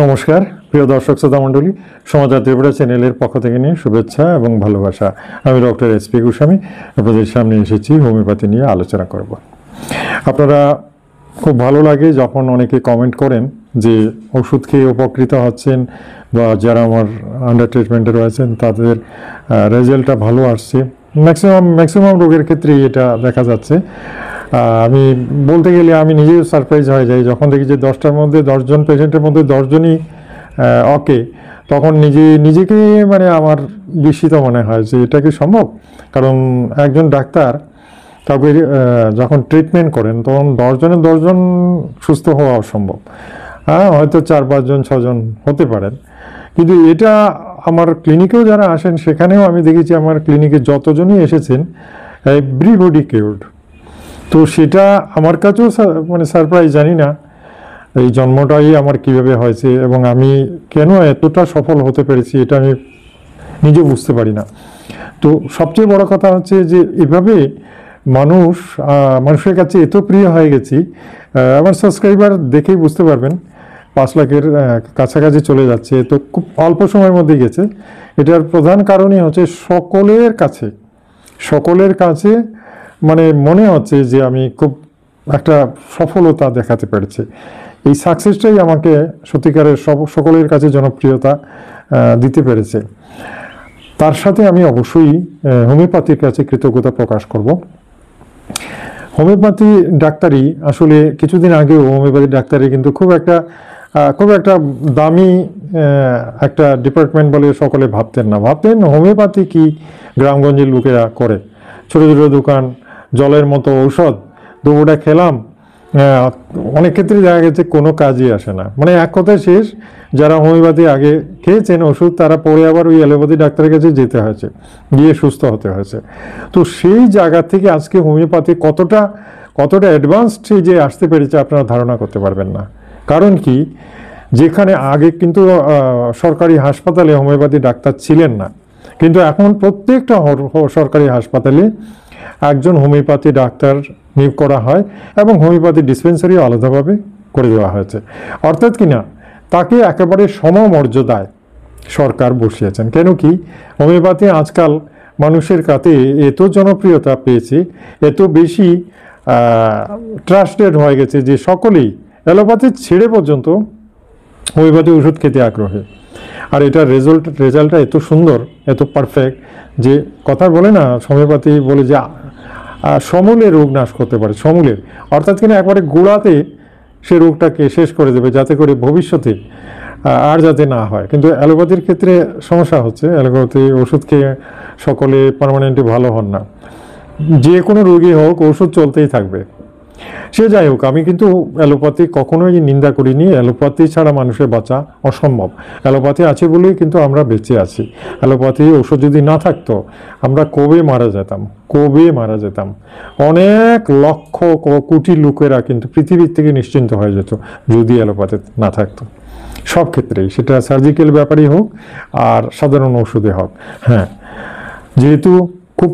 নমস্কার প্রিয় দর্শক শ্রোতা মণ্ডলী, সমাচার ত্রিপুরা চ্যানেলের পক্ষ থেকে নিয়ে শুভেচ্ছা এবং ভালোবাসা। আমি ডক্টর এসপি গোস্বামী আপনাদের সামনে এসেছি হোমিওপ্যাথি নিয়ে আলোচনা করব। আপনারা খুব ভালো লাগে যখন অনেকে কমেন্ট করেন যে ওষুধ খেয়ে উপকৃত হচ্ছেন বা যারা আমার আন্ডার ট্রিটমেন্টে রয়েছেন তাদের রেজাল্টটা ভালো আসছে। ম্যাক্সিমাম রোগের ক্ষেত্রেই এটা দেখা যাচ্ছে। আমি বলতে গেলে আমি নিজেও সারপ্রাইজ হয়ে যাই যখন দেখি যে 10টার মধ্যে 10জন পেশেন্টের মধ্যে 10জনই ওকে, তখন নিজেকে মানে আমার বিস্মিত মনে হয় যে এটা কি সম্ভব। কারণ একজন ডাক্তার কাউকে যখন ট্রিটমেন্ট করেন তখন 10জনের 10জন সুস্থ হওয়া অসম্ভব। হয়তো 4-5 জন 6 জন হতে পারেন, কিন্তু এটা আমার ক্লিনিকেও যারা আসেন সেখানেও আমি দেখেছি আমার ক্লিনিকে যতজনই এসেছেন এভরিবডি কিউরড। তো সেটা আমার কাছেও মানে সারপ্রাইজ, জানি না এই জন্মটাই আমার কিভাবে হয়েছে এবং আমি কেন এতটা সফল হতে পেরেছি এটা আমি নিজে বুঝতে পারি না। তো সবচেয়ে বড় কথা হচ্ছে যে এভাবে মানুষের কাছে এত প্রিয় হয়ে গেছি। আমার সাবস্ক্রাইবার দেখেই বুঝতে পারবেন 5 লাখের কাছাকাছি চলে যাচ্ছে। তো খুব অল্প সময়ের মধ্যে গেছে। এটার প্রধান কারণই হচ্ছে সকলের কাছে মানে মনে হচ্ছে যে আমি খুব একটা সফলতা দেখাতে পেরেছি। এই সাকসেসটাই আমাকে সত্যিকারের সকলের কাছে জনপ্রিয়তা দিতে পেরেছে। তার সাথে আমি অবশ্যই হোমিওপ্যাথির কাছে কৃতজ্ঞতা প্রকাশ করব। হোমিওপ্যাথি ডাক্তারি আসলে কিছুদিন আগেও হোমিওপ্যাথি ডাক্তারি কিন্তু খুব একটা দামি একটা ডিপার্টমেন্ট বলে সকলে ভাবতেন হোমিওপ্যাথি কি গ্রামগঞ্জের লোকেরা করে, ছোট ছোট দোকান, জলের মতো ঔষধ, দুপুরটা খেলাম, অনেক ক্ষেত্রে দেখা গেছে কোনো কাজই আসে না। মানে এক কথায় শেষ, যারা হোমিওপ্যাথি আগে খেয়েছেন ওষুধ তারা পরে আবার ওই অ্যালোপ্যাথি ডাক্তারের কাছে যেতে হয়েছে, গিয়ে সুস্থ হতে হয়েছে। তো সেই জায়গা থেকে আজকে হোমিওপ্যাথি কতটা অ্যাডভান্স যে আসতে পেরেছে আপনারা ধারণা করতে পারবেন না। কারণ কি, যেখানে আগে কিন্তু সরকারি হাসপাতালে হোমিওপ্যাথি ডাক্তার ছিলেন না, কিন্তু এখন প্রত্যেকটা সরকারি হাসপাতালে একজন হোমিওপ্যাথি ডাক্তার নিয়োগ করা হয় এবং হোমিওপ্যাথি ডিসপেন্সারিও আলাদাভাবে করে দেওয়া হয়েছে। অর্থাৎ কিনা তাকে একেবারে সমমর্যাদায় সরকার বসিয়েছেন। কেন কি, হোমিওপ্যাথি আজকাল মানুষের কাছে এত জনপ্রিয়তা পেয়েছে, এত বেশি ট্রাস্টেড হয়ে গেছে যে সকলেই অ্যালোপ্যাথি ছেড়ে পর্যন্ত হোমিওপ্যাথি ওষুধ খেতে আগ্রহী। আর এটার রেজাল্টটা এত সুন্দর, এত পারফেক্ট যে কথা বলে না, হোমিওপ্যাথি বলে যে সমূলে রোগ নাশ করতে পারে, সমূলের অর্থাৎ কিনা একবারে গোড়াতে সে রোগটাকে শেষ করে দেবে, যাতে করে ভবিষ্যতে আর যাতে না হয়। কিন্তু অ্যালোপ্যাথির ক্ষেত্রে সমস্যা হচ্ছে, অ্যালোপ্যাথি ওষুধ খেয়ে সকলে পার্মানেন্টলি ভালো হন না। যে কোনো রোগী হোক ওষুধ চলতেই থাকবে। সে যাই হোক, আমি কিন্তু অ্যালোপ্যাথি কখনোই নিন্দা করিনি। অ্যালোপ্যাথি ছাড়া মানুষের বাঁচা অসম্ভব। অ্যালোপ্যাথি আছে বলেই কিন্তু আমরা বেঁচে আছি। অ্যালোপ্যাথি ওষুধ যদি না থাকতো আমরা কবে মারা যেতাম। অনেক লক্ষ কোটি লোকেরা কিন্তু পৃথিবীর থেকে নিশ্চিন্ত হয়ে যেত যদি অ্যালোপ্যাথি না থাকতো। সব ক্ষেত্রেই, সেটা সার্জিক্যাল ব্যাপারই হোক আর সাধারণ ওষুধে হোক। হ্যাঁ, যেহেতু খুব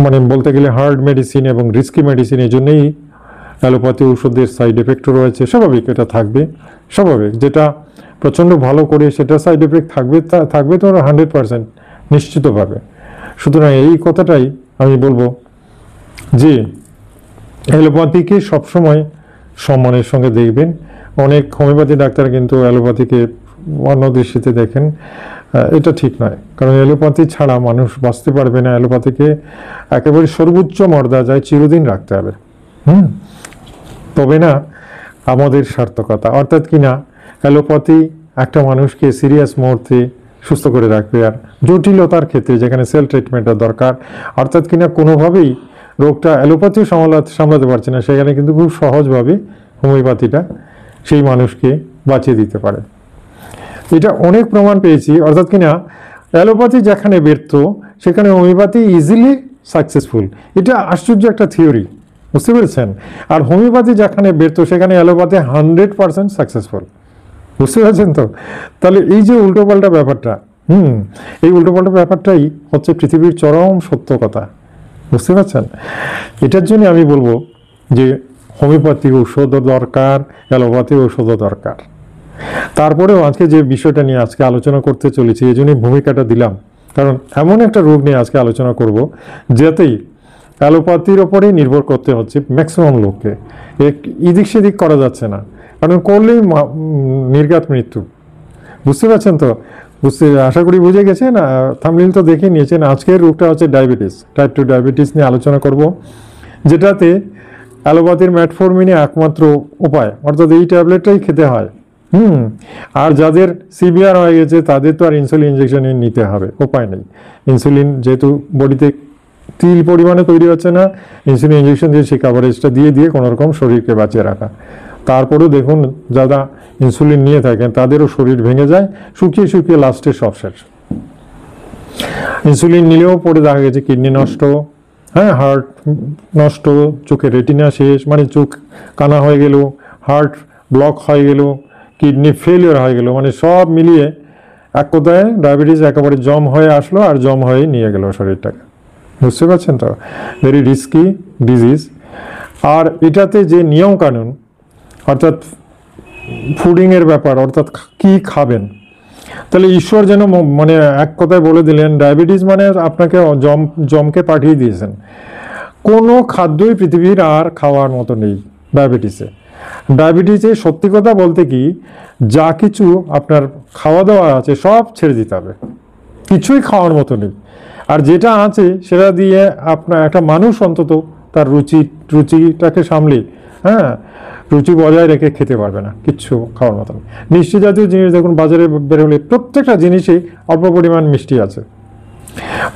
মানে বলতে গেলে হার্ড মেডিসিন এবং রিস্কি মেডিসিন, এই জন্যই অ্যালোপ্যাথি ওষুধের সাইড এফেক্টও রয়েছে। স্বাভাবিক, এটা থাকবে, স্বাভাবিক। যেটা প্রচণ্ড ভালো করে সেটা সাইড এফেক্ট থাকবে তো 100% নিশ্চিতভাবে। সুতরাং এই কথাটাই আমি বলবো যে অ্যালোপ্যাথিকে সবসময় সম্মানের সঙ্গে দেখবেন। অনেক হোমিওপ্যাথি ডাক্তার কিন্তু অ্যালোপ্যাথিকে অন্য দৃষ্টিতে দেখেন, এটা ঠিক নয়। কারণ অ্যালোপ্যাথি ছাড়া মানুষ বাঁচতে পারবে না। অ্যালোপ্যাথিকে একেবারে সর্বোচ্চ মর্যাদায় চিরদিন রাখতে হবে। তবে না আমাদের সার্থকতা। অর্থাৎ কিনা অ্যালোপ্যাথি একটা মানুষকে সিরিয়াস মুহূর্তে সুস্থ করে রাখবে, আর জটিলতার ক্ষেত্রে যেখানে সেল ট্রিটমেন্টের দরকার, অর্থাৎ কিনা কোনোভাবেই রোগটা অ্যালোপ্যাথিও সামলাতে পারছে না, সেখানে কিন্তু খুব সহজভাবে হোমিওপ্যাথিটা সেই মানুষকে বাঁচিয়ে দিতে পারে। এটা অনেক প্রমাণ পেয়েছি। অর্থাৎ কিনা অ্যালোপ্যাথি যেখানে ব্যর্থ সেখানে হোমিওপ্যাথি ইজিলি সাকসেসফুল। এটা আশ্চর্য একটা থিওরি, বুঝতে পেরেছেন? আর হোমিওপ্যাথি যেখানে ব্যর্থ সেখানে অ্যালোপ্যাথি 100% সাকসেসফুল। বুঝতে পেরেছেন তো? তাহলে এই যে উল্টোপাল্টা ব্যাপারটা, এই উল্টোপাল্টা ব্যাপারটাই হচ্ছে পৃথিবীর চরম সত্য কথা। বুঝতে পারছেন? এটার জন্য আমি বলবো যে হোমিওপ্যাথি ঔষধও দরকার, অ্যালোপ্যাথি ঔষধও দরকার। তারপরেও আজকে যে বিষয়টা নিয়ে আজকে আলোচনা করতে চলেছি, এই জন্যই ভূমিকাটা দিলাম, কারণ এমন একটা রোগ নিয়ে আজকে আলোচনা করব যেতেই অ্যালোপ্যাথির ওপরেই নির্ভর করতে হচ্ছে ম্যাক্সিমাম লোককে। এদিক সেদিক করা যাচ্ছে না, কারণ করলেই নির্ঘাত মৃত্যু। বুঝতে পারছেন তো? আশা করি বুঝে গেছেন, থাম্বনেল তো দেখে নিয়েছেন। আজকের রোগটা হচ্ছে ডায়াবেটিস, টাইপ 2 ডায়াবেটিস নিয়ে আলোচনা করব, যেটাতে অ্যালোপ্যাথির ম্যাটফর্মিনই একমাত্র উপায়, অর্থাৎ এই ট্যাবলেটটাই খেতে হয়। আর যাদের সিভিয়ার হয়ে গেছে তাদের তো আর ইনসুলিন ইঞ্জেকশন নিতে হবে, উপায় নেই। ইনসুলিন যেহেতু বডিতে তিল পরিমাণে তৈরি হচ্ছে না, ইনসুলিন ইঞ্জেকশন দিয়ে সেই কাভারেজটা দিয়ে দিয়ে কোনোরকম শরীরকে বাঁচিয়ে রাখা। তারপরেও দেখুন যারা ইনসুলিন নিয়ে থাকেন তাদেরও শরীর ভেঙে যায়, শুকিয়ে শুকিয়ে লাস্টে সব শেষ। ইনসুলিন নিলেও পরে দেখা গেছে কিডনি নষ্ট, হ্যাঁ, হার্ট নষ্ট, চোখের রেটিনা শেষ, মানে চোখ কানা হয়ে গেল, হার্ট ব্লক হয়ে গেল, কিডনি ফেলিওর হয়ে গেল, মানে সব মিলিয়ে এক কথায় ডায়াবেটিস একেবারে জম হয়ে আসলো আর জম হয়ে নিয়ে গেল শরীরটাকে। বুঝতে পারছেন তো? Very risky disease. আর এটাতে যে নিয়ম কানুন, অর্থাৎ ফুডিংয়ের ব্যাপার, অর্থাৎ কি খাবেন, তাহলে ঈশ্বর যেন মানে এক কথায় বলে দিলেন ডায়াবেটিস মানে আপনাকে জমকে পাঠিয়ে দিয়েছেন। কোনো খাদ্যই পৃথিবীর আর খাওয়ার মতো নেই ডায়াবেটিসে। সত্যি কথা বলতে কি, যা কিছু আপনার খাওয়া দাওয়া আছে সব ছেড়ে দিতে হবে, কিছুই খাওয়ার মতো নেই। আর যেটা আছে সেটা দিয়ে আপনার একটা মানুষ অন্তত তার রুচিটাকে সামলে, হ্যাঁ, রুচি বজায় রেখে খেতে পারবে না, কিচ্ছু খাওয়ার মতো নেই। মিষ্টি জাতীয় জিনিস দেখুন বাজারে বেরোলে প্রত্যেকটা জিনিসে অল্প পরিমাণ মিষ্টি আছে,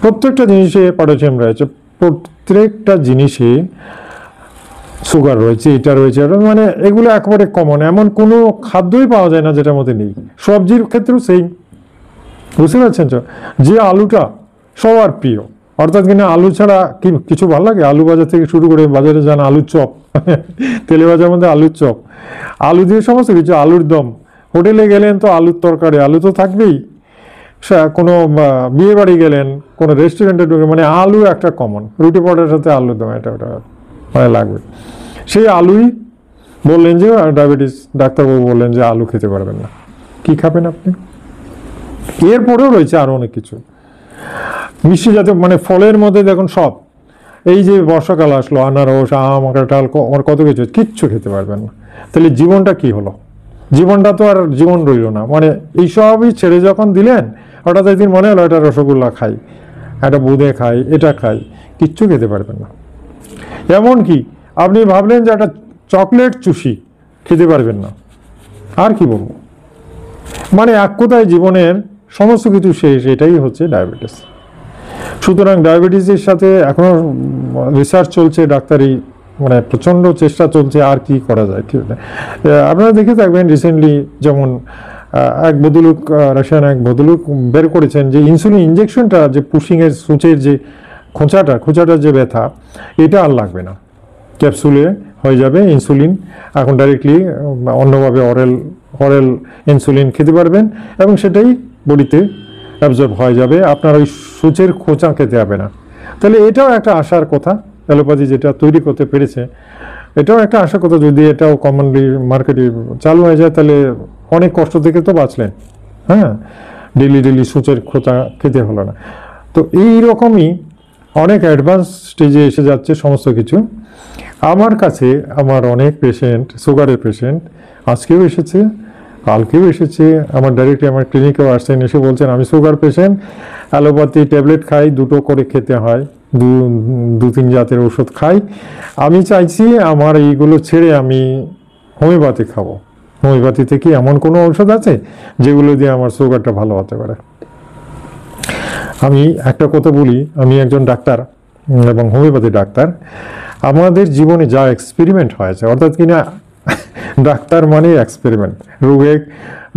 প্রত্যেকটা জিনিসে পটাশিয়াম রয়েছে, প্রত্যেকটা জিনিসে সুগার রয়েছে, এটা রয়েছে, মানে এগুলো একেবারে কমন। এমন কোনো খাদ্যই পাওয়া যায় না যেটার মধ্যে নেই। সবজির ক্ষেত্রেও সেই। বুঝতে পারছেন তো? যে আলুটা সবার প্রিয়, অর্থাৎ কিনা আলু ছাড়া কি কিছু ভালো লাগে? আলু বাজার থেকে শুরু করে বাজারে যান আলুর চপ, তেলে ভাজার মধ্যে আলুর চপ, আলু দিয়ে সমস্ত কিছু, আলুর দম, হোটেলে গেলেন তো আলুর তরকারি, আলু তো থাকবেই। কোনো বিয়ে বাড়ি গেলেন, কোনো রেস্টুরেন্টে ঢুকে, মানে আলু একটা কমন, রুটি পরোটার সাথে আলুর দম এটা ওটা মানে লাগবে। সেই আলুই বললেন যে ডায়াবেটিস ডাক্তারবাবু বললেন যে আলু খেতে পারবেন না। কি খাবেন আপনি? এরপরেও রয়েছে আরো অনেক কিছু মিষ্টি জাতীয়, মানে ফলের মধ্যে দেখুন সব, এই যে বর্ষাকাল আসলো, আনারস, আম, কাঁঠাল, কত কিছু, কিচ্ছু খেতে পারবেন না। তাহলে জীবনটা কি হলো? জীবনটা তো আর জীবন রইল না। মানে এইসবই ছেড়ে যখন দিলেন, হঠাৎ একদিন মনে হলো একটা রসগোল্লা খাই, একটা বোঁদে খাই, এটা খাই, কিচ্ছু খেতে পারবেন না। এমনকি আপনি ভাবলেন যে একটা চকলেট চুষি, খেতে পারবেন না। আর কি বলবো, মানে এক কথায় জীবনের সমস্ত কিছু শেষ। এটাই হচ্ছে ডায়াবেটিস। সুতরাং ডায়াবেটিসের সাথে এখনো রিসার্চ চলছে, ডাক্তারি মানে প্রচণ্ড চেষ্টা চলছে আর কি করা যায়। আপনারা দেখে থাকবেন রিসেন্টলি যেমন এক ভদ্রলোক, রাশিয়ান এক ভদ্রলোক বের করেছেন যে ইনসুলিন ইঞ্জেকশনটা, যে পুশিংয়ের সূচের যে খোঁচাটার যে ব্যথা, এটা আর লাগবে না, ক্যাপসুলে হয়ে যাবে ইনসুলিন। এখন ডাইরেক্টলি অন্যভাবে অরেল ইনসুলিন খেতে পারবেন এবং সেটাই বডিতে অ্যাবজর্ব হয়ে যাবে, আপনার ওই সূচের খোঁচা খেতে হবে না। তাহলে এটাও একটা আশার কথা, অ্যালোপ্যাথি যেটা তৈরি করতে পেরেছে, এটাও একটা আশার কথা। যদি এটাও কমনলি মার্কেটে চালু হয়ে যায় তাহলে অনেক কষ্ট থেকে তো বাঁচলেন, হ্যাঁ, ডেলি সূচের খোঁচা খেতে হলো না। তো এই রকমই অনেক অ্যাডভান্স স্টেজে এসে যাচ্ছে সমস্ত কিছু। আমার কাছে আমার অনেক পেশেন্ট, সুগারের পেশেন্ট, আজকেও এসেছে, কালকেও এসেছে, আমার ডাইরেক্টলি আমার ক্লিনিকেও আসছেন, এসে বলছেন আমি সুগার পেশেন্ট, অ্যালোপ্যাথি ট্যাবলেট খাই, 2টো করে খেতে হয়, 2-3 জাতের ওষুধ খাই, আমি চাইছি আমার এইগুলো ছেড়ে আমি হোমিওপ্যাথি খাবো। হোমিওপ্যাথিতে কি এমন কোনো ঔষধ আছে যেগুলো দিয়ে আমার সুগারটা ভালো হতে পারে? আমি একটা কথা বলি, আমি একজন ডাক্তার এবং হোমিওপ্যাথি ডাক্তার। আমাদের জীবনে যা এক্সপেরিমেন্ট হয়েছে, অর্থাৎ কিনা ডাক্তার মানে এক্সপেরিমেন্ট,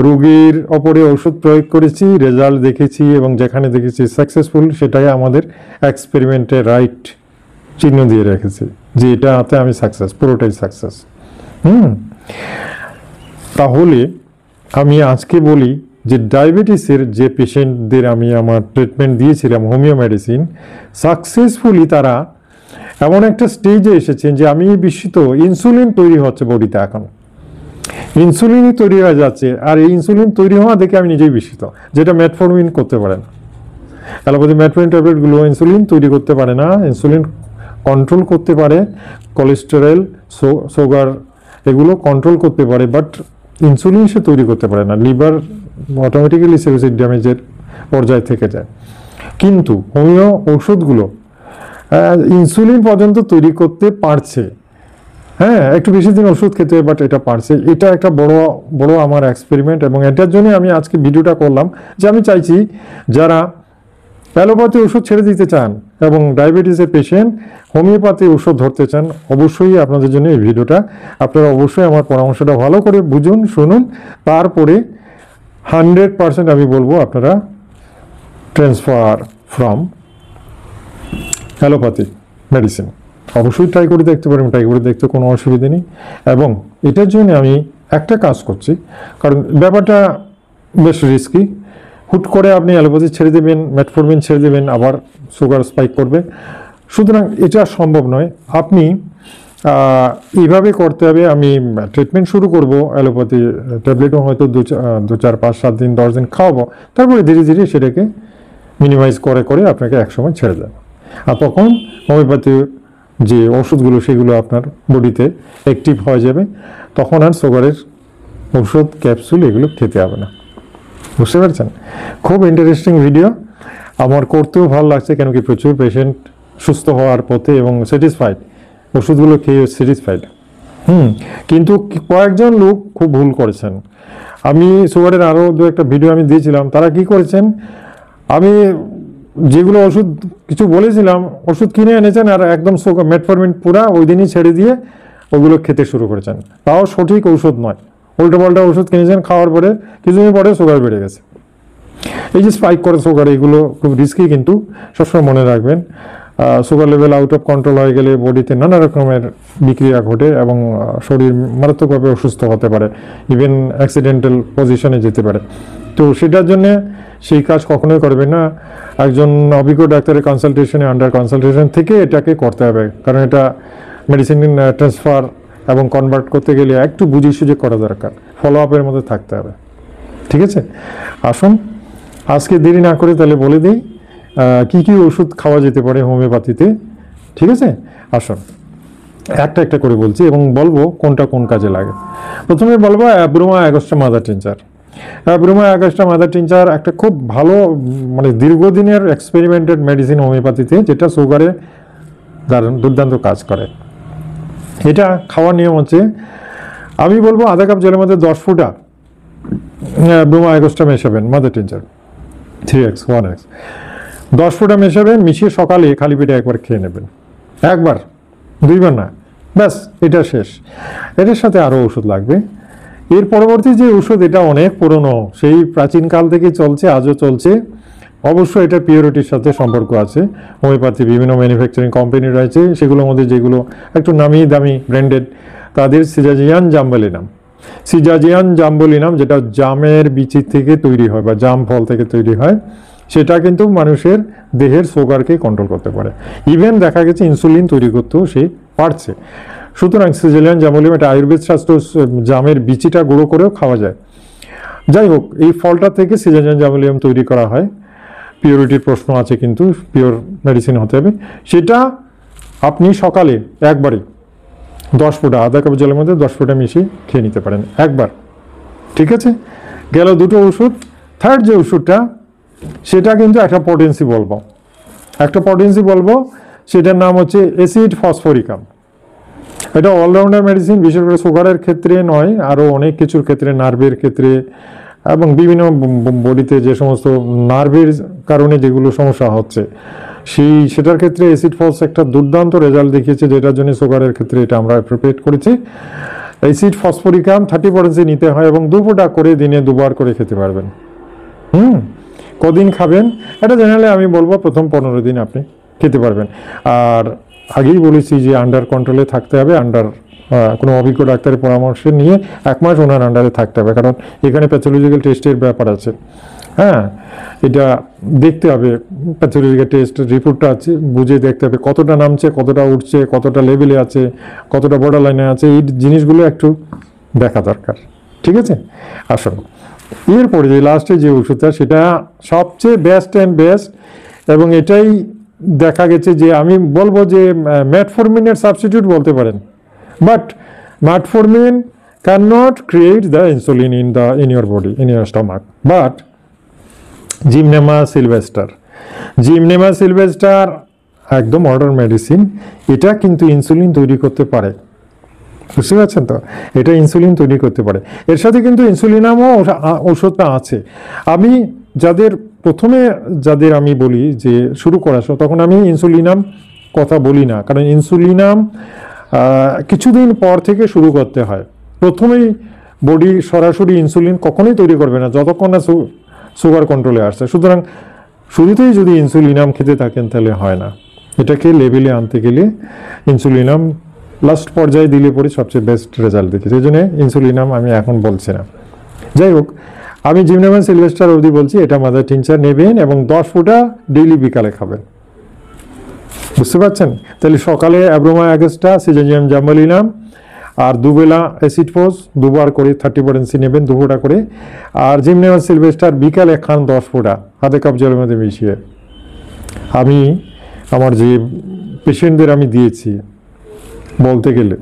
রোগীর ওপরে ওষুধ প্রয়োগ করেছি, রেজাল্ট দেখেছি এবং যেখানে দেখেছি সাকসেসফুল, সেটাই আমাদের এক্সপেরিমেন্টে রাইট চিহ্ন দিয়ে রেখেছি যে এটাতে আমি সাকসেস, পুরোটাই সাকসেস। তাহলে আমি আজকে বলি যে ডায়াবেটিসের যে পেশেন্টদের আমি আমার ট্রিটমেন্ট দিয়েছিলাম হোমিও মেডিসিন, সাকসেসফুলি তারা এমন একটা স্টেজে এসেছেন যে আমি বিস্মিত, ইনসুলিন তৈরি হচ্ছে বডিতে এখন। ইনসুলিনই তৈরি হয়ে যাচ্ছে, আর এই ইনসুলিন তৈরি হওয়া দেখে আমি নিজেই বিস্মিত, যেটা মেটফরমিন করতে পারে না। অ্যালোপ্যাথি মেটফরমিন ট্যাবলেটগুলো ইনসুলিন তৈরি করতে পারে না, ইনসুলিন কন্ট্রোল করতে পারে, কোলেস্টেরল, সুগার এগুলো কন্ট্রোল করতে পারে, বাট ইনসুলিন সে তৈরি করতে পারে না। লিভার অটোমেটিক্যালি সেলুলোসিক ড্যামেজের পর্যায়ে থেকে যায়। কিন্তু হোমিও ওষুধগুলো ইনসুলিন পর্যন্ত তৈরি করতে পারছে। হ্যাঁ, একটু বেশি দিন ওষুধ খেতে হয়, বাট এটা পারছে। এটা একটা বড় আমার এক্সপেরিমেন্ট, এবং এটার জন্য আমি আজকে ভিডিওটা করলাম, যে আমি চাইছি যারা অ্যালোপ্যাথি ওষুধ ছেড়ে দিতে চান এবং ডায়াবেটিসের পেশেন্ট হোমিওপ্যাথি ওষুধ ধরতে চান, অবশ্যই আপনাদের জন্য এই ভিডিওটা। আপনারা অবশ্যই আমার পরামর্শটা ভালো করে বুঝুন, শুনুন, তারপরে 100% আমি বলবো আপনারা ট্রান্সফার ফ্রম অ্যালোপ্যাথি মেডিসিন অবশ্যই ট্রাই করে দেখতে পারেন। ট্রাই করে দেখতে কোনো অসুবিধা নেই। এবং এটার জন্য আমি একটা কাজ করছি, কারণ ব্যাপারটা বেশ রিস্কি। হুট করে আপনি অ্যালোপ্যাথি ছেড়ে দেবেন, মেটফরমিন ছেড়ে দেবেন, আবার সুগার স্পাইক করবে, সুতরাং এটা সম্ভব নয়। আপনি এইভাবে করতে হবে। আমি ট্রিটমেন্ট শুরু করব, অ্যালোপ্যাথি ট্যাবলেটও হয়তো 2-4-5-7 দিন 10 দিন খাওয়াবো, তারপরে ধীরে ধীরে সেটাকে মিনিমাইজ করে করে আপনাকে একসময় ছেড়ে দেবে। আর তখন হোমিওপ্যাথি যে ওষুধগুলো সেগুলো আপনার বডিতে অ্যাক্টিভ হয়ে যাবে, তখন আর সুগারের ওষুধ ক্যাপসুল এগুলো খেতে হবে না। বুঝতে পারছেন? খুব ইন্টারেস্টিং ভিডিও, আমার করতেও ভালো লাগছে, কেন কি প্রচুর পেশেন্ট সুস্থ হওয়ার পথে এবং স্যাটিসফাইড, ওষুধগুলো খেয়ে স্যাটিসফাইড। কিন্তু কয়েকজন লোক খুব ভুল করেছেন। আমি সুগারের আরও 2-1টা ভিডিও আমি দিয়েছিলাম, তারা কি করেছেন, আমি যেগুলো ওষুধ কিছু বলেছিলাম ওষুধ কিনে এনেছেন, আর একদম মেটফরমিন পুরা ওই দিনই ছেড়ে দিয়ে ওগুলো খেতে শুরু করেছেন। তাও সঠিক ঔষধ নয়, উল্টোপাল্টা ওষুধ কিনেছেন, খাওয়ার পরে কিছুদিন পরে সুগার বেড়ে গেছে। এই যে স্পাইক করে সুগার, এগুলো খুব রিস্কি, কিন্তু সবসময় মনে রাখবেন sugar level out of control হয়ে গেলে বডিতে নানা রকমের বিক্রিয়া ঘটে এবং শরীর মারাত্মকভাবে অসুস্থ হতে পারে, ইভেন অ্যাক্সিডেন্টাল পজিশনে যেতে পারে। তো সেটার জন্যে সেই কাজ কখনোই করবে না। একজন অভিজ্ঞ ডাক্তারের কনসালটেশনে, আন্ডার কনসালটেশন থেকে এটাকে করতে হবে, কারণ এটা মেডিসিন ট্রান্সফার এবং কনভার্ট করতে গেলে একটু বুঝে সুঝে করা দরকার, ফলো আপের মধ্যে থাকতে হবে। ঠিক আছে, আসুন আজকে দেরি না করে তাহলে বলে দিই কি কি ওষুধ খাওয়া যেতে পারে হোমিওপ্যাথিতে। ঠিক আছে, আসুন একটা একটা করে বলছি এবং বলবো কোনটা কোন কাজে লাগে। প্রথমে বলবো abroma augusta mother tincture. Abroma augusta mother tincture একটা খুব ভালো, মানে দীর্ঘদিনের এক্সপেরিমেন্টেড মেডিসিন হোমিওপ্যাথিতে, যেটা সুগারে দুর্দান্ত কাজ করে। এটা খাওয়ার নিয়ম হচ্ছে, আমি বলবো আধা কাপ জলের মধ্যে 10 ফোঁটা অ্যাব্রোমা অ্যাগস্টা মেশাবেন, মাদার টিনচার 3x 1x 10 ফোঁটা মেশাবেন, মিশিয়ে সকালে খালি পেটে একবার খেয়ে নেবেন, একবার, 2বার না, ব্যাস এটা শেষ। এটার সাথে আরও ওষুধ লাগবে। এর পরবর্তী যে ওষুধ, এটা অনেক পুরনো, সেই প্রাচীনকাল থেকে চলছে, আজও চলছে। অবশ্যই এটার পিওরিটির সাথে সম্পর্ক আছে। হোমিওপ্যাথি বিভিন্ন ম্যানুফ্যাকচারিং কোম্পানি রয়েছে, সেগুলোর মধ্যে যেগুলো একটু নামি দামি ব্র্যান্ডেড, তাদের সিজাজিয়ান জাম্বলিনাম, সিজাজিয়ান জাম্বলিনাম, যেটা জামের বিচি থেকে তৈরি হয় বা জাম ফল থেকে তৈরি হয়, সেটা কিন্তু মানুষের দেহের সুগারকে কন্ট্রোল করতে পারে। ইভেন দেখা গেছে ইনসুলিন তৈরি করতেও সে পারছে। সুতরাং সিজাজিয়ান জাম্বলিনাম, এটা আয়ুর্বেদ শাস্ত্র, জামের বিচিটা গুঁড়ো করেও খাওয়া যায়। যাই হোক, এই ফলটা থেকে সিজাজিয়ান জাম্বলিনাম তৈরি করা হয়। পিওরিটির প্রশ্ন আছে, কিন্তু পিওর মেডিসিন হতে হবে। সেটা আপনি সকালে একবারই 10 ফোঁটা, আধা কাপ জলের মধ্যে 10 ফোঁটা মিশিয়ে খেয়ে নিতে পারেন একবার। ঠিক আছে, গেল 2টো ওষুধ। থার্ড যে ওষুধটা, সেটা কিন্তু একটা পটেন্সি বলবো, সেটার নাম হচ্ছে অ্যাসিড ফসফরিকাম। এটা অলরাউন্ডার মেডিসিন, বিশেষ করে সুগারের ক্ষেত্রে নয়, আরও অনেক কিছুর ক্ষেত্রে, নার্ভের ক্ষেত্রে এবং বিভিন্ন বডিতে যে সমস্ত নার্ভের কারণে যেগুলো সমস্যা হচ্ছে, সেটার ক্ষেত্রে অ্যাসিড ফস একটা দুর্দান্ত রেজাল্ট দেখিয়েছে, যেটার জন্য সুগারের ক্ষেত্রে এটা আমরা অ্যাপ্রোপ্রিয়েট করেছি। অ্যাসিড ফসফরিকাম 30% নিতে হয় এবং 2 ফোঁটা করে দিনে 2বার করে খেতে পারবেন। কদিন খাবেন এটা জেনারেলি আমি বলবো প্রথম 15 দিন আপনি খেতে পারবেন। আর আগেই বলেছি যে আন্ডার কন্ট্রোলে থাকতে হবে, কোনো অভিজ্ঞ ডাক্তারের পরামর্শ নিয়ে 1 মাস ওনার আন্ডারে থাকতে হবে, কারণ এখানে প্যাথোলজিক্যাল টেস্টের ব্যাপার আছে। হ্যাঁ, এটা দেখতে হবে, প্যাথোলজিক্যাল টেস্ট রিপোর্টটা আছে, বুঝে দেখতে হবে কতটা নামছে, কতটা উঠছে, কতটা লেভেলে আছে, কতটা বর্ডার লাইনে আছে, এই জিনিসগুলো একটু দেখা দরকার। ঠিক আছে। আসুন এরপরে যে লাস্টে যে ওষুধটা সেটা সবচেয়ে বেস্ট অ্যান্ড বেস্ট, এবং এটাই দেখা গেছে যে আমি বলবো যে ম্যাটফরমিনের সাবস্টিটিউট বলতে পারেন, but metformin can not create the insulin in your body, in your stomach, but gymnema sylvestre, gymnema sylvestre একদম অর্ডার মেডিসিন, এটা কিন্তু ইনসুলিন তৈরি করতে পারে, বুঝতে পারছেন তো, এটা ইনসুলিন তৈরি করতে পারে। এর সাথে কিন্তু ইনসুলিনামও ওষুধটা আছে। আমি প্রথমে যাদের আমি বলি যে শুরু করার সময়, তখন আমি ইনসুলিনাম কথা বলি না, কারণ ইনসুলিনাম কিছুদিন পর থেকে শুরু করতে হয়। প্রথমেই বডি সরাসরি ইনসুলিন কখনোই তৈরি করবে না যতক্ষণ না সুগার কন্ট্রোলে আসছে। সুতরাং শুরুতেই যদি ইনসুলিনাম খেতে থাকেন তাহলে হয় না, এটাকে লেভেলে আনতে গেলে ইনসুলিনাম লাস্ট পর্যায়ে দিলে পরে সবচেয়ে বেস্ট রেজাল্ট দেখি, সেই জন্য ইনসুলিনাম আমি এখন বলছি না। যাই হোক, আমি জিমনেমা সিলভেস্টার অবধি বলছি, এটা মাদার টিনচার নেবেন এবং 10 ফোঁটা ডেইলি বিকালে খাবেন, বুঝতে পারছেন। তাহলে সকালে অ্যাব্রোমা অ্যাগস্টা, সিজেনিয়াম জাম্বালিনাম, আর দুবেলা অ্যাসিড ফোস দুবার করে 30 পটেন্সি নেবেন, 2 ফোঁটা করে। আর জিমনেমা সিলভেস্টার বিকালে খান 10 ফোঁটা হাতে কাপ জলের মধ্যে মিশিয়ে। আমি আমার যে পেশেন্টদের আমি দিয়েছি, বলতে গেলে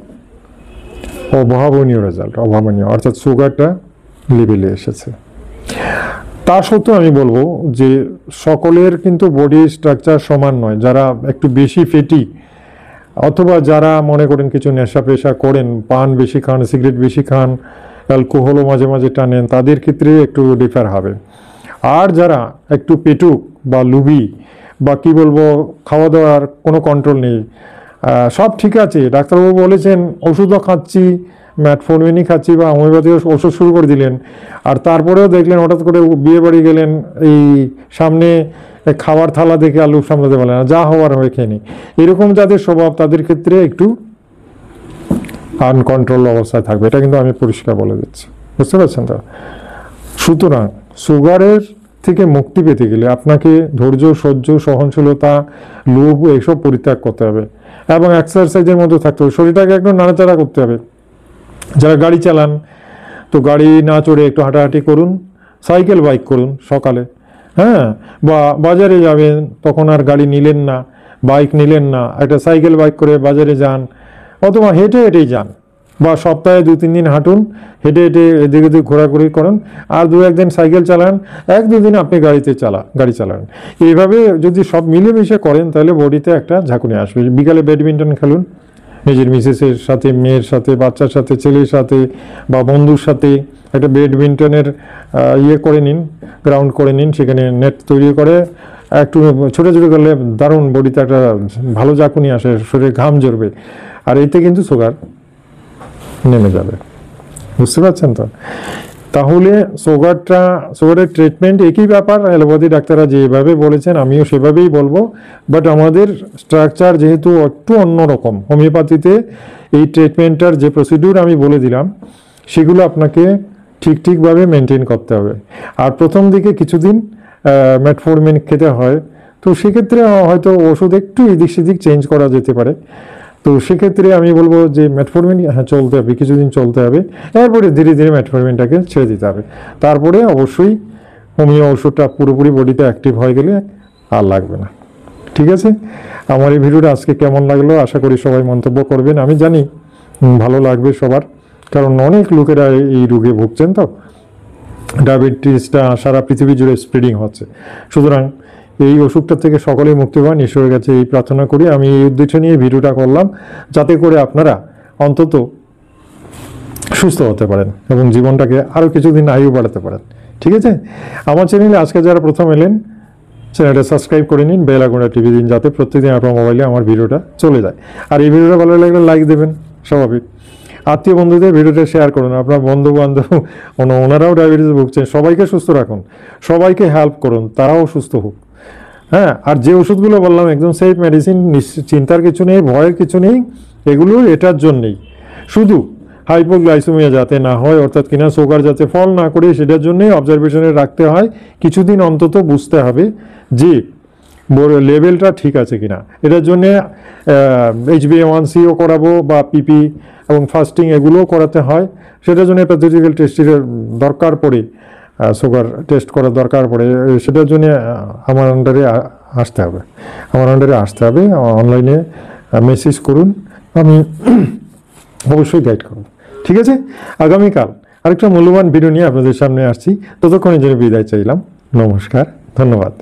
অভাবনীয় রেজাল্ট, অভাবনীয়, অর্থাৎ সুগারটা লেভেলে এসেছে। তা সত্ত্বেও আমি বলবো যে সকলের কিন্তু বডি স্ট্রাকচার সমান নয়। যারা একটু বেশি ফেটি, অথবা যারা মনে করেন কিছু নেশা পেশা করেন, পান বেশি খান, সিগারেট বেশি খান, অ্যালকোহলও মাঝে মাঝে টানেন, তাদের ক্ষেত্রে একটু ডিফার হবে। আর যারা একটু পেটুক বা লুবি বা কি বলবো, খাওয়া দাওয়ার কোনো কন্ট্রোল নেই, সব ঠিক আছে, ডাক্তারবাবু বলেছেন, ওষুধও খাচ্ছি, ম্যাটফরমিনই খাচ্ছি বা হোমিওপ্যাথি ওষুধ শুরু করে দিলেন, আর তারপরেও দেখলেন হঠাৎ করে বিয়ে বাড়ি গেলেন, এই সামনে খাবার থালা দেখে আলু সামলাতে পারলেন না, যা হওয়ার হয়ে খেয়ে নি, এরকম যাদের স্বভাব তাদের ক্ষেত্রে একটু আনকন্ট্রোল অবস্থায় থাকবে, এটা কিন্তু আমি পরিষ্কার বলে দিচ্ছি, বুঝতে পারছেন তো। সুতরাং সুগারের থেকে মুক্তি পেতে গেলে আপনাকে ধৈর্য, সহ্য, সহনশীলতা, লোভ এসব পরিত্যাগ করতে হবে এবং এক্সারসাইজের মধ্যে থাকতে হবে, শরীরটাকে একটু নাড়াচাড়া করতে হবে। যারা গাড়ি চালান, তো গাড়ি না চড়ে একটু হাঁটাহাঁটি করুন, সাইকেল বাইক করুন সকালে, হ্যাঁ, বা বাজারে যাবেন তখন আর গাড়ি নিলেন না, বাইক নিলেন না, একটা সাইকেল বাইক করে বাজারে যান, অথবা হেঁটে হেঁটেই যান, বা সপ্তাহে 2-3 দিন হাঁটুন, হেঁটে হেঁটে এদিকে ওদিকে ঘোরাঘুরি করুন, আর 2-1 দিন সাইকেল চালান, 1-2 দিন আপনি গাড়ি চালান। এইভাবে যদি সব মিলেমিশে করেন তাহলে বডিতে একটা ঝাঁকুনি আসবে। বিকালে ব্যাডমিন্টন খেলুন, নিজের মিসেসের সাথে, মেয়ের সাথে, বাচ্চার সাথে, ছেলের সাথে বা বন্ধুর সাথে একটা ব্যাডমিন্টনের করে নিন, গ্রাউন্ড করে নিন, সেখানে নেট তৈরি করে একটু ছোটো ছোটো করলে দারুণ বডিতে একটা ভালো ঝাঁকুনি আসে, শরীরে ঘাম ঝরবে, আর এতে কিন্তু সুগার নেমে যাবে, বুঝতে পারছেন তো। তাহলে সুগারের ট্রিটমেন্ট একই ব্যাপার, অ্যালোপ্যাথি ডাক্তাররা যেভাবে বলেছেন আমিও সেভাবেই বলবো, বাট আমাদের স্ট্রাকচার যেহেতু একটু অন্যরকম, হোমিওপ্যাথিতে এই ট্রিটমেন্টটার যে প্রসিডিউর আমি বলে দিলাম সেগুলো আপনাকে ঠিকভাবে মেনটেন করতে হবে। আর প্রথম দিকে কিছুদিন ম্যাটফরমিন খেতে হয়, তো সেক্ষেত্রে হয়তো ওষুধ একটু এদিক সেদিক চেঞ্জ করা যেতে পারে। তো সেক্ষেত্রে আমি বলবো যে ম্যাটফরমিন চলতে হবে, কিছুদিন চলতে হবে, এরপরে ধীরে ধীরে ম্যাটফরমিনটাকে ছেড়ে দিতে হবে। তারপরে অবশ্যই হোমিও ওষুধটা পুরোপুরি বডিতে অ্যাক্টিভ হয়ে গেলে আর লাগবে না। ঠিক আছে, আমার এই ভিডিওটা আজকে কেমন লাগলো আশা করি সবাই মন্তব্য করবেন। আমি জানি ভালো লাগবে সবার, কারণ অনেক লোকেরা এই রোগে ভুগছেন, তো ডায়াবেটিসটা সারা পৃথিবী জুড়ে স্প্রেডিং হচ্ছে। সুতরাং এই অসুখটা থেকে সকলেই মুক্তি পান, ঈশ্বরের কাছে এই প্রার্থনা করি। আমি এই উদ্দেশ্য নিয়ে ভিডিওটা করলাম, যাতে করে আপনারা অন্তত সুস্থ হতে পারেন এবং জীবনটাকে আরও কিছুদিন আয়ু বাড়াতে পারেন। ঠিক আছে, আমার চ্যানেলে আজকে যারা প্রথম এলেন চ্যানেলটা সাবস্ক্রাইব করে নিন, বেল আইকনটা টিপে দিন, যাতে প্রত্যেকদিন আপনার মোবাইলে আমার ভিডিওটা চলে যায়। আর এই ভিডিওটা ভালো লাগলে লাইক দেবেন, স্বাভাবিক। আত্মীয় বন্ধুদের ভিডিওটা শেয়ার করুন, আপনার বন্ধু বান্ধব ওনারাও ডায়াবেটিস ভুগছেন, সবাইকে সুস্থ রাখুন, সবাইকে হেল্প করুন, তারাও সুস্থ হোক। হ্যাঁ, আর যে ওষুধগুলো বললাম একদম সেফ মেডিসিন, চিন্তার কিছু নেই, ভয়ের কিছু নেই, এগুলো এটার জন্যেই, শুধু হাইপোগ্লাইসেমিয়া যাতে না হয়, অর্থাৎ কিনা সুগার যাতে ফল না করে, সেটার জন্যই অবজারভেশনে রাখতে হয়। কিছুদিন অন্তত বুঝতে হবে যে লেভেলটা ঠিক আছে কিনা। এটার জন্যে HbA1cও করাবো বা পিপি এবং ফাস্টিং এগুলোও করাতে হয়। সেটার জন্য প্যাথোলজিক্যাল টেস্টের দরকার পড়ে, সুগার টেস্ট করার দরকার পড়ে। সেটার জন্য আমার আন্ডারে আসতে হবে, অনলাইনে মেসেজ করুন, আমি অবশ্যই গাইড করব। ঠিক আছে, আগামীকাল আরেকটা মূল্যবান ভিডিও নিয়ে আপনাদের সামনে আসছি। ততক্ষণের জন্য বিদায় চাইলাম। নমস্কার, ধন্যবাদ।